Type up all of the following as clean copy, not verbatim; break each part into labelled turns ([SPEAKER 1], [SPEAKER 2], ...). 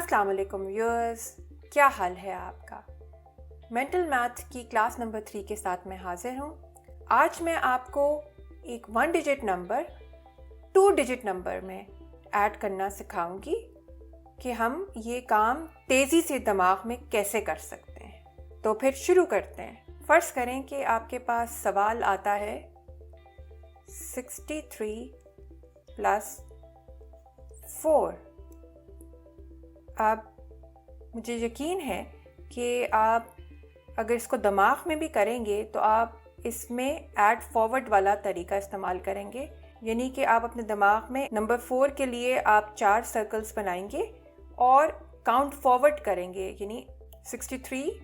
[SPEAKER 1] अस्सलाम वालेकुम व्यूअर्स, क्या हाल है आपका। मेंटल मैथ की क्लास नंबर 3 के साथ मैं हाजिर हूँ। आज मैं आपको एक 1 डिजिट नंबर 2 डिजिट नंबर में ऐड करना सिखाऊंगी कि हम ये काम तेज़ी से दिमाग में कैसे कर सकते हैं। तो फिर शुरू करते हैं। फ़र्ज़ करें कि आपके पास सवाल आता है 63 + 4। अब मुझे यकीन है कि आप अगर इसको दिमाग में भी करेंगे तो आप इसमें ऐड फॉरवर्ड वाला तरीका इस्तेमाल करेंगे, यानी कि आप अपने दिमाग में नंबर 4 के लिए आप 4 सर्कल्स बनाएंगे और काउंट फॉरवर्ड करेंगे, यानी 63,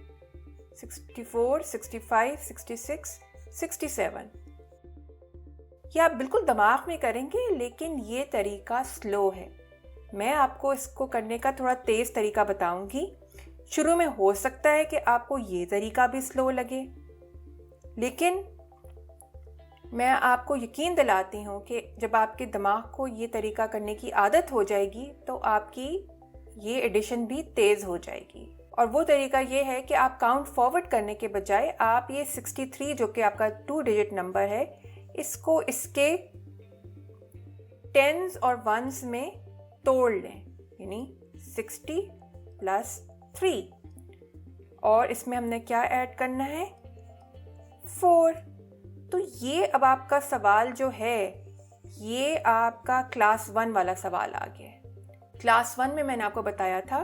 [SPEAKER 1] 64, 65, 66, 67। ये आप बिल्कुल दिमाग में करेंगे, लेकिन ये तरीका स्लो है। मैं आपको इसको करने का थोड़ा तेज़ तरीका बताऊंगी। शुरू में हो सकता है कि आपको ये तरीका भी स्लो लगे, लेकिन मैं आपको यकीन दिलाती हूँ कि जब आपके दिमाग को ये तरीका करने की आदत हो जाएगी तो आपकी ये एडिशन भी तेज़ हो जाएगी। और वो तरीका ये है कि आप काउंट फॉरवर्ड करने के बजाय आप ये 63 जो कि आपका 2 डिजिट नंबर है, इसको इसके टेंस और वंस में तोड़ लें, यानी 60 + 3, और इसमें हमने क्या ऐड करना है, 4। तो ये अब आपका सवाल जो है ये आपका क्लास 1 वाला सवाल आ गया है। क्लास 1 में मैंने आपको बताया था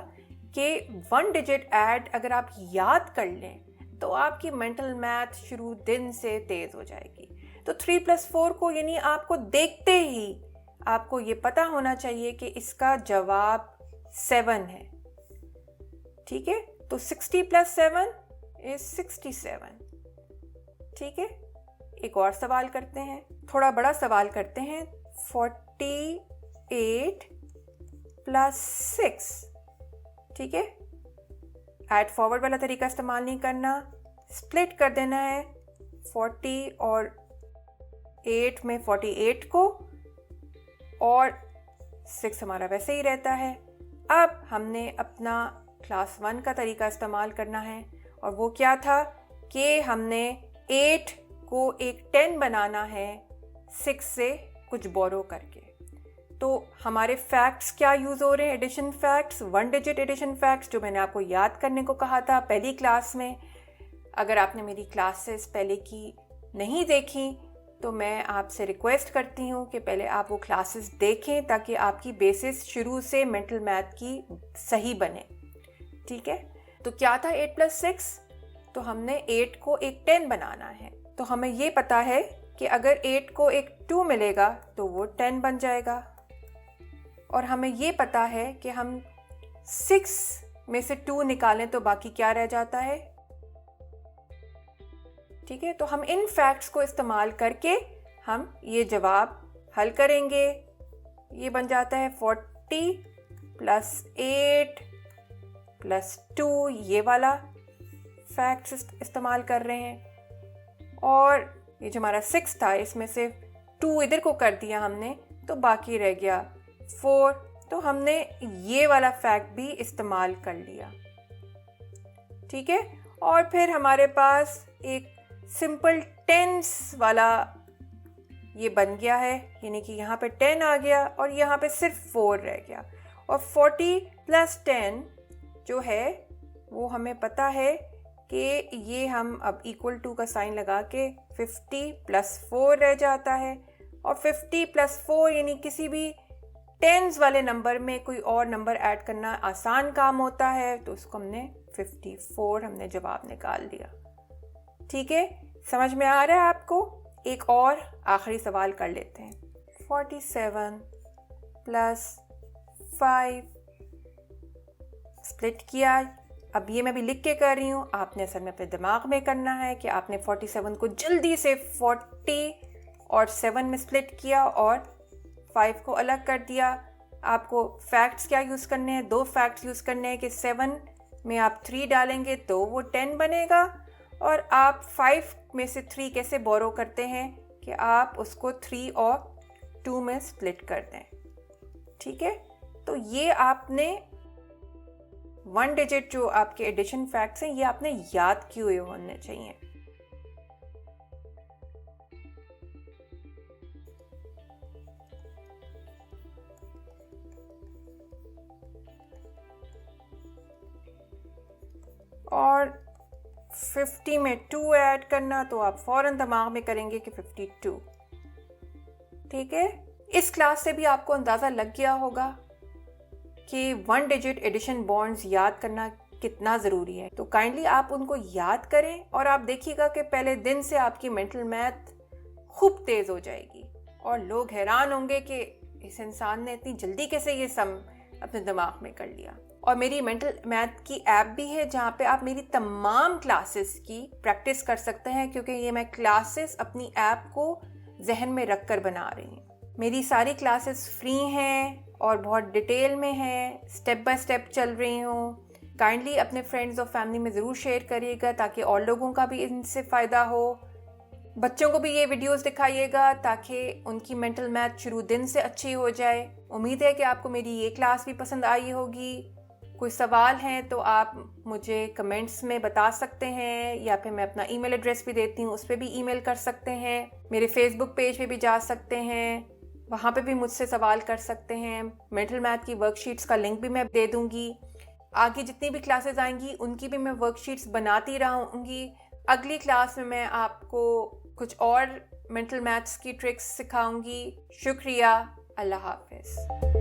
[SPEAKER 1] कि 1 डिजिट ऐड अगर आप याद कर लें तो आपकी मेंटल मैथ शुरू दिन से तेज़ हो जाएगी। तो 3 + 4 को, यानी आपको देखते ही आपको ये पता होना चाहिए कि इसका जवाब 7 है। ठीक है, तो 60 + 7 = 67। ठीक है, एक और सवाल करते हैं, थोड़ा बड़ा सवाल करते हैं। 48 + 6। ठीक है, ऐड फॉरवर्ड वाला तरीका इस्तेमाल नहीं करना, स्प्लिट कर देना है 40 और 8 में 48 को, और 6 हमारा वैसे ही रहता है। अब हमने अपना क्लास 1 का तरीका इस्तेमाल करना है, और वो क्या था कि हमने 8 को एक 10 बनाना है 6 से कुछ बोरो करके। तो हमारे फैक्ट्स क्या यूज़ हो रहे हैं, addition facts, 1 digit addition facts, जो मैंने आपको याद करने को कहा था पहली क्लास में। अगर आपने मेरी क्लासेस पहले की नहीं देखी तो मैं आपसे रिक्वेस्ट करती हूँ कि पहले आप वो क्लासेस देखें ताकि आपकी बेसिस शुरू से मेंटल मैथ की सही बने। ठीक है, तो क्या था 8 + 6, तो हमने 8 को एक 10 बनाना है। तो हमें ये पता है कि अगर 8 को एक 2 मिलेगा तो वो 10 बन जाएगा, और हमें ये पता है कि हम 6 में से 2 निकालें तो बाकी क्या रह जाता है। ठीक है, तो हम इन फैक्ट्स को इस्तेमाल करके हम ये जवाब हल करेंगे। ये बन जाता है 40 + 8 + 2, ये वाला फैक्ट्स इस्तेमाल कर रहे हैं। और ये जो हमारा 6 था, इसमें से 2 इधर को कर दिया हमने, तो बाकी रह गया 4। तो हमने ये वाला फैक्ट भी इस्तेमाल कर लिया। ठीक है, और फिर हमारे पास एक सिंपल टेंस वाला ये बन गया है, यानी कि यहाँ पे 10 आ गया और यहाँ पे सिर्फ 4 रह गया। और 40 + 10 जो है वो हमें पता है कि ये हम अब = का साइन लगा के 50 + 4 रह जाता है। और 50 + 4 यानी किसी भी टेंस वाले नंबर में कोई और नंबर ऐड करना आसान काम होता है, तो उसको हमने 54 हमने जवाब निकाल दिया। ठीक है, समझ में आ रहा है आपको। एक और आखिरी सवाल कर लेते हैं। 47 + 5 स्प्लिट किया। अब ये मैं भी लिख के कर रही हूँ, आपने असल में अपने दिमाग में करना है कि आपने 47 को जल्दी से 40 और 7 में स्प्लिट किया और 5 को अलग कर दिया। आपको फैक्ट्स क्या यूज़ करने हैं, 2 फैक्ट्स यूज़ करने हैं कि 7 में आप 3 डालेंगे तो वो 10 बनेगा, और आप 5 में से 3 कैसे बोरो करते हैं कि आप उसको 3 और 2 में स्प्लिट कर दें। ठीक है, तो ये आपने 1 डिजिट जो आपके एडिशन फैक्ट्स हैं ये आपने याद किए हुए होने चाहिए। और 50 में 2 ऐड करना तो आप फौरन दिमाग में करेंगे कि 52। ठीक है, इस क्लास से भी आपको अंदाज़ा लग गया होगा कि 1 डिजिट एडिशन बॉन्ड्स याद करना कितना ज़रूरी है। तो काइंडली आप उनको याद करें और आप देखिएगा कि पहले दिन से आपकी मेंटल मैथ खूब तेज़ हो जाएगी और लोग हैरान होंगे कि इस इंसान ने इतनी जल्दी कैसे ये सम अपने दिमाग में कर लिया। और मेरी मेंटल मैथ की ऐप भी है जहाँ पे आप मेरी तमाम क्लासेस की प्रैक्टिस कर सकते हैं, क्योंकि ये मैं क्लासेस अपनी ऐप को जहन में रख कर बना रही हूँ। मेरी सारी क्लासेस फ्री हैं और बहुत डिटेल में हैं, स्टेप बाय स्टेप चल रही हूँ। काइंडली अपने फ्रेंड्स और फैमिली में ज़रूर शेयर करिएगा ताकि और लोगों का भी इनसे फ़ायदा हो। बच्चों को भी ये वीडियोस दिखाइएगा ताकि उनकी मेंटल मैथ शुरू दिन से अच्छी हो जाए। उम्मीद है कि आपको मेरी ये क्लास भी पसंद आई होगी। कोई सवाल हैं तो आप मुझे कमेंट्स में बता सकते हैं या फिर मैं अपना ईमेल एड्रेस भी देती हूँ, उस पर भी ईमेल कर सकते हैं। मेरे फेसबुक पेज पे भी जा सकते हैं, वहाँ पे भी मुझसे सवाल कर सकते हैं। मेंटल मैथ की वर्कशीट्स का लिंक भी मैं दे दूँगी। आगे जितनी भी क्लासेस आएंगी उनकी भी मैं वर्कशीट्स बनाती रहूँगी। अगली क्लास में मैं आपको कुछ और मेंटल मैथ्स की ट्रिक्स सिखाऊंगी। शुक्रिया, अल्लाह हाफ़िज़।